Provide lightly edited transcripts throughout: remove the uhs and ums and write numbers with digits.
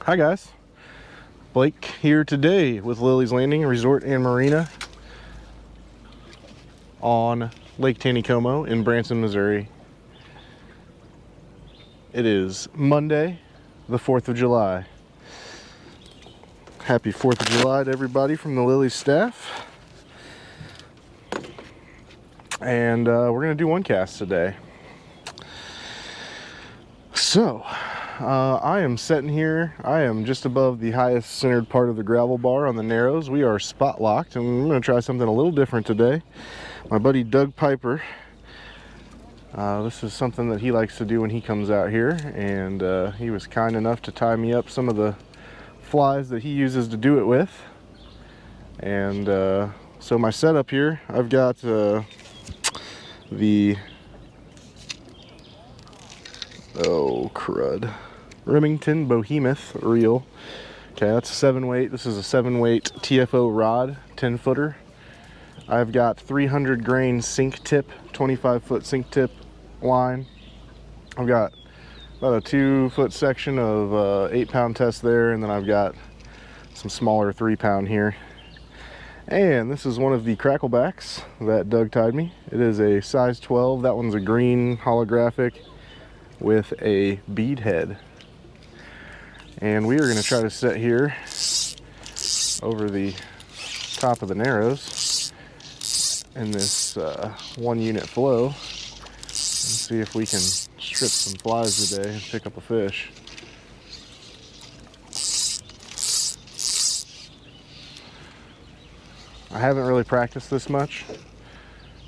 Hi guys, Blake here today with Lilley's Landing Resort and Marina on Lake Taneycomo in Branson, Missouri. It is Monday, the 4th of July. Happy 4th of July to everybody from the Lilleys staff. And we're going to do one cast today. So, I am sitting here. I am just above the highest centered part of the gravel bar on the Narrows. We are spot locked, and we're going to try something a little different today. My buddy Doug Piper, this is something that he likes to do when he comes out here, and he was kind enough to tie me up some of the flies that he uses to do it with. And so my setup here, I've got the Remington Behemoth reel. Okay, that's a 7-weight. This is a 7-weight TFO rod, 10-footer. I've got 300 grain sink tip, 25-foot sink tip line. I've got about a 2-foot section of 8-pound test there, and then I've got some smaller 3-pound here. And this is one of the cracklebacks that Doug tied me. It is a size 12. That one's a green holographic with a bead head. And we are going to try to set here over the top of the Narrows in this 1-unit flow and see if we can strip some flies today and pick up a fish. I haven't really practiced this much,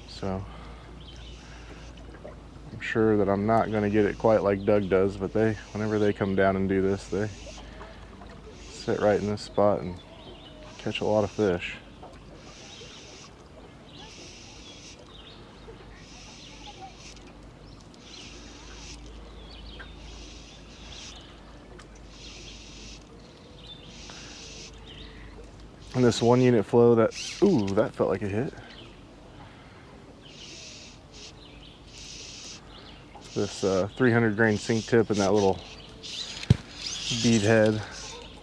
so I'm sure that I'm not going to get it quite like Doug does, but whenever they come down and do this, they sit right in this spot and catch a lot of fish. And this 1-unit flow, that felt like a hit. This 300 grain sink tip and that little bead head,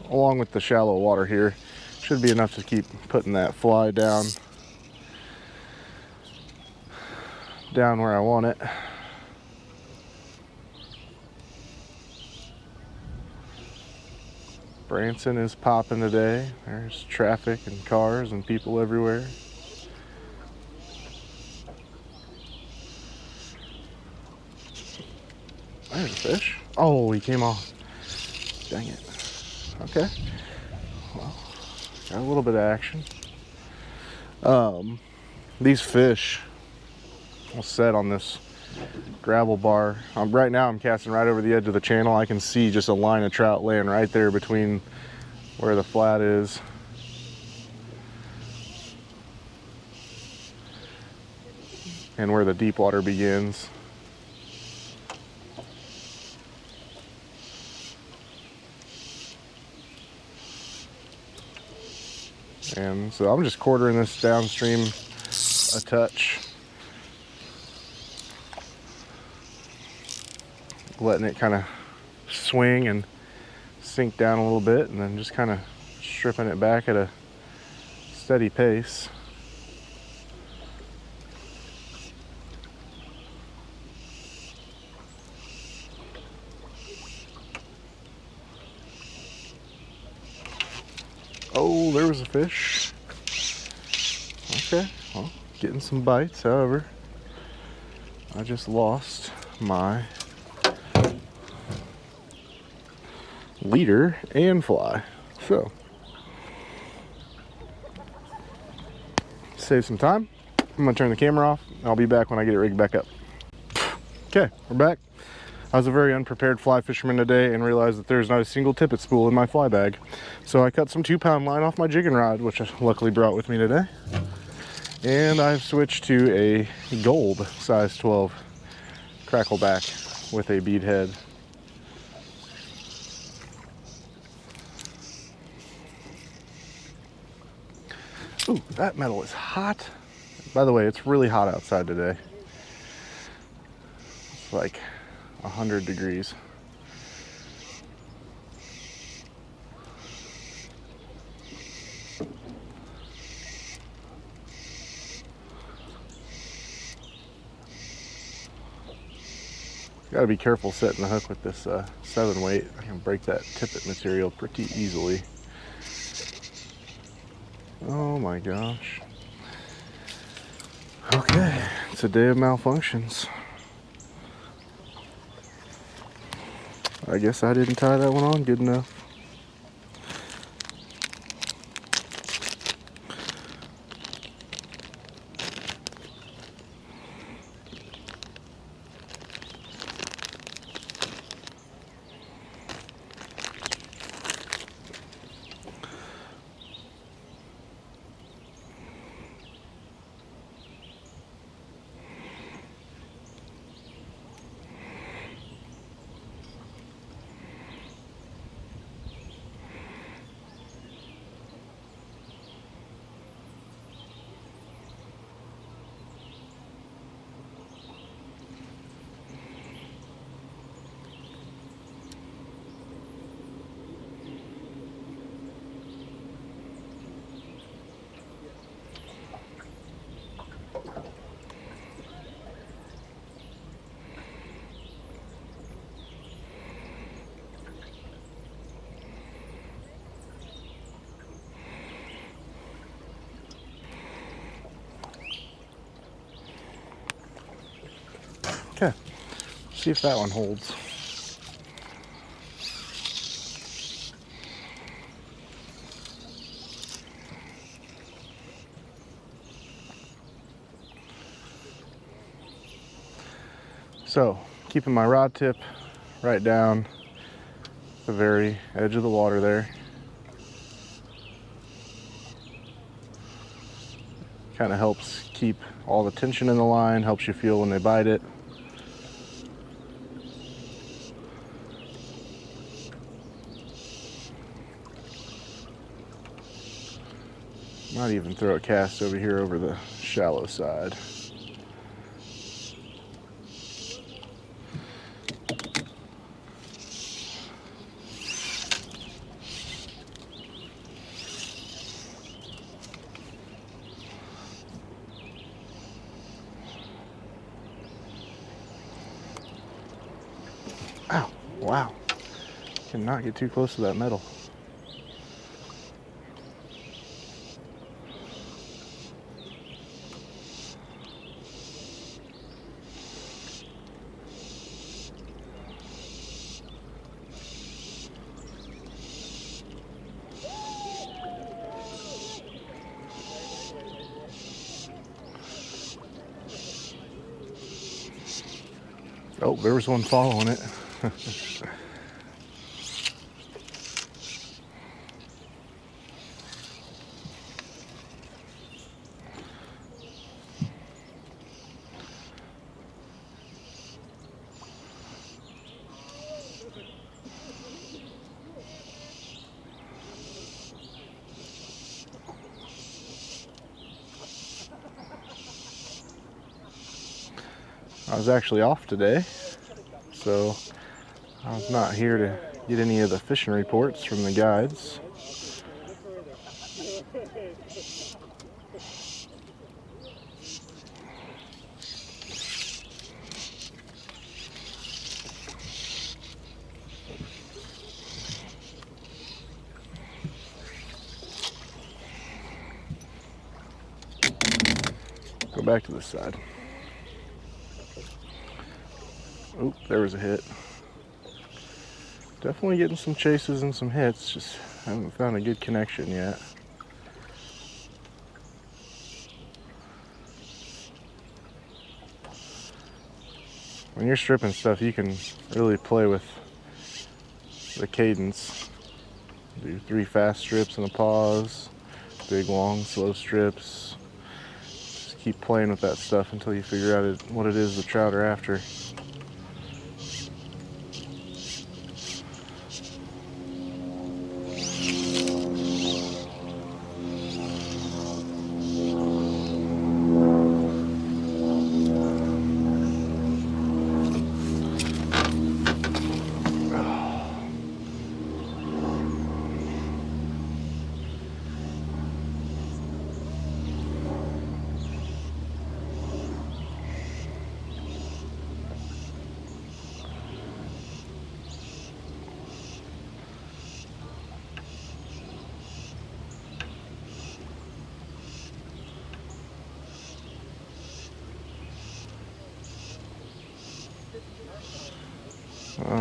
along with the shallow water here, should be enough to keep putting that fly down where I want it. Branson is popping today. There's traffic and cars and people everywhere. There's a fish. Oh, he came off. Dang it. Okay. Well, got a little bit of action. These fish will set on this gravel bar. Right now I'm casting right over the edge of the channel. I can see just a line of trout laying right there between where the flat is. And where the deep water begins. And so I'm just quartering this downstream a touch, letting it kind of swing and sink down a little bit, and then just kind of stripping it back at a steady pace. Oh, there was a fish. Okay, well, getting some bites. However, I just lost my leader and fly. So, save some time. I'm gonna turn the camera off. I'll be back when I get it rigged back up. Okay, we're back. I was a very unprepared fly fisherman today and realized that there's not a single tippet spool in my fly bag. So I cut some 2-pound line off my jigging rod, which I luckily brought with me today. And I've switched to a gold size 12 crackleback with a bead head. Ooh, that metal is hot. By the way, it's really hot outside today. It's like 100 degrees. Gotta be careful setting the hook with this 7 weight. I can break that tippet material pretty easily. Oh my gosh. Okay, it's a day of malfunctions. I guess I didn't tie that one on good enough. Okay, see if that one holds. So, keeping my rod tip right down the very edge of the water there. Kind of helps keep all the tension in the line, helps you feel when they bite it. Might even throw a cast over here over the shallow side. Ow, wow. Cannot get too close to that metal. Oh, there was one following it. I was actually off today, so I was not here to get any of the fishing reports from the guides. Go back to this side. Oop, there was a hit. Definitely getting some chases and some hits, just haven't found a good connection yet. When you're stripping stuff, you can really play with the cadence. Do 3 fast strips and a pause, big, long, slow strips. Just keep playing with that stuff until you figure out what it is the trout are after.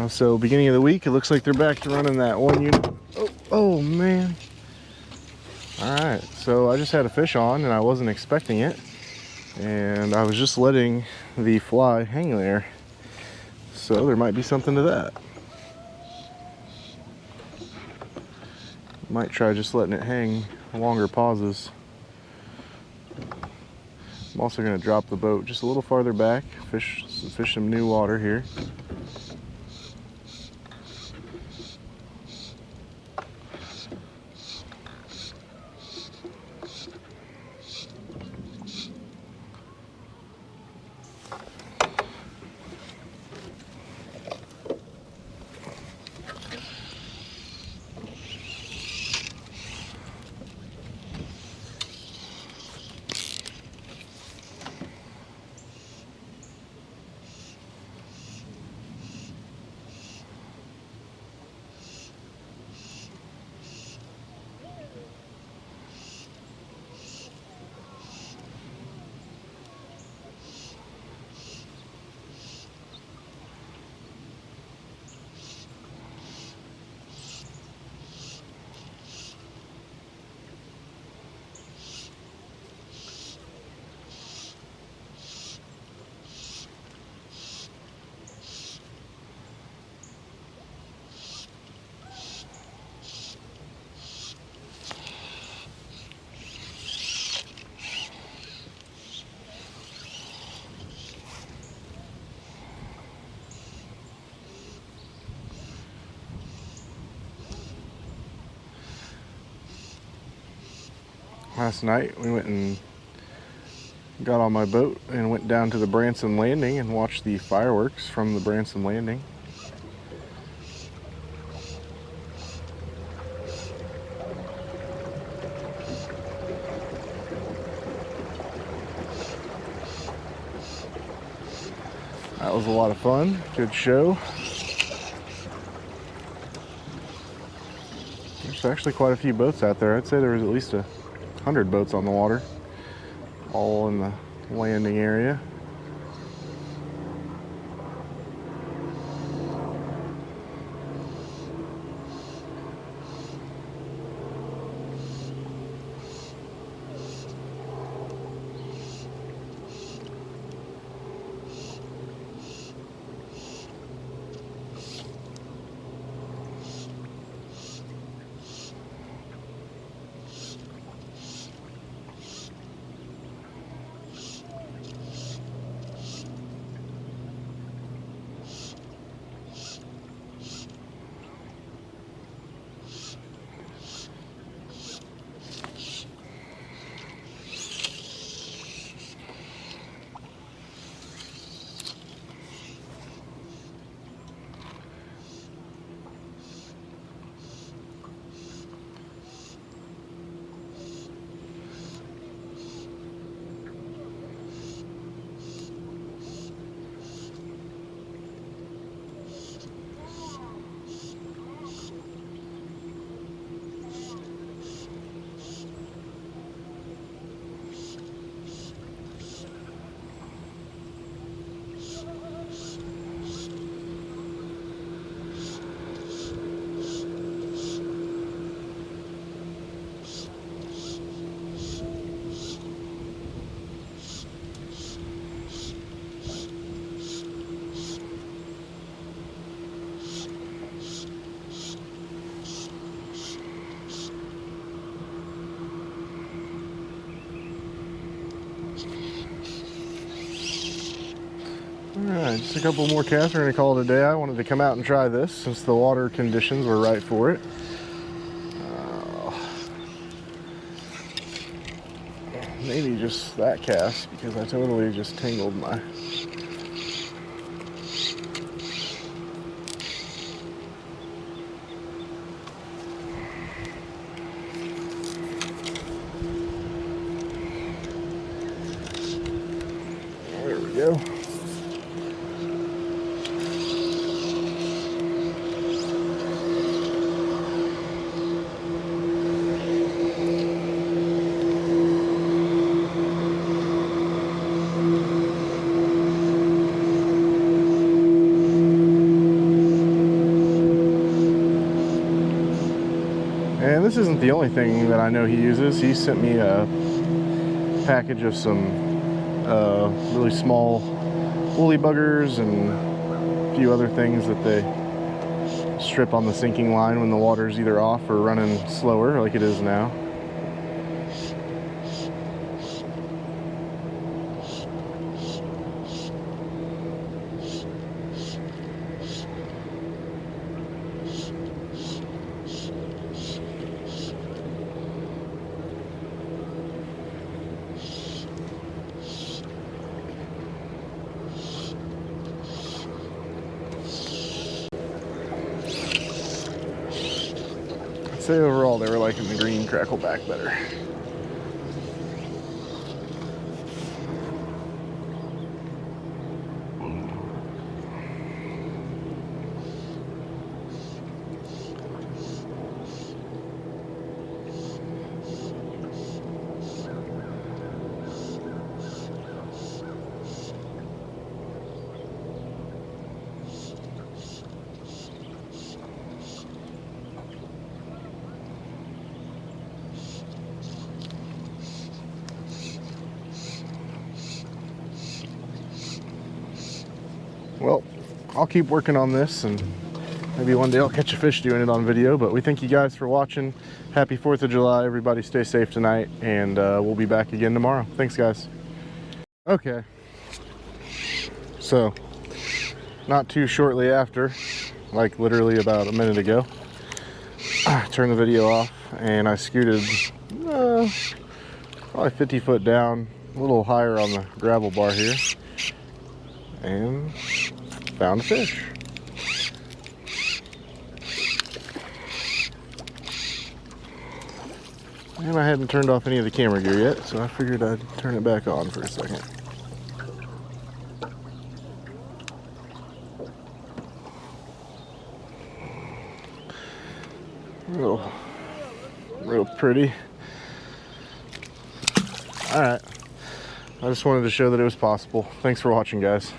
So beginning of the week, it looks like they're back to running that 1 unit. Oh man. Alright, so I just had a fish on and I wasn't expecting it. And I was just letting the fly hang there. So there might be something to that. Might try just letting it hang longer pauses. I'm also going to drop the boat just a little farther back, fish some new water here. Last night we went and got on my boat and went down to the Branson Landing and watched the fireworks from the Branson Landing. That was a lot of fun, good show. There's actually quite a few boats out there. I'd say there was at least 100 boats on the water, all in the landing area. Alright, just a couple more casts we're going to call it a day. I wanted to come out and try this since the water conditions were right for it. Maybe just that cast because I totally just tangled my... There we go. this isn't the only thing that I know he uses. He sent me a package of some really small woolly buggers and a few other things that they strip on the sinking line when the water's either off or running slower like it is now. I'd say overall they were liking the green crackle back better. Well, I'll keep working on this, and maybe one day I'll catch a fish doing it on video. But we thank you guys for watching. Happy 4th of July. Everybody stay safe tonight, and we'll be back again tomorrow. Thanks, guys. Okay. So, not too shortly after, like literally about a minute ago, I turned the video off, and I scooted probably 50 foot down, a little higher on the gravel bar here, and found a fish. And I hadn't turned off any of the camera gear yet, so I figured I'd turn it back on for a second. Real pretty. Alright. I just wanted to show that it was possible. Thanks for watching, guys.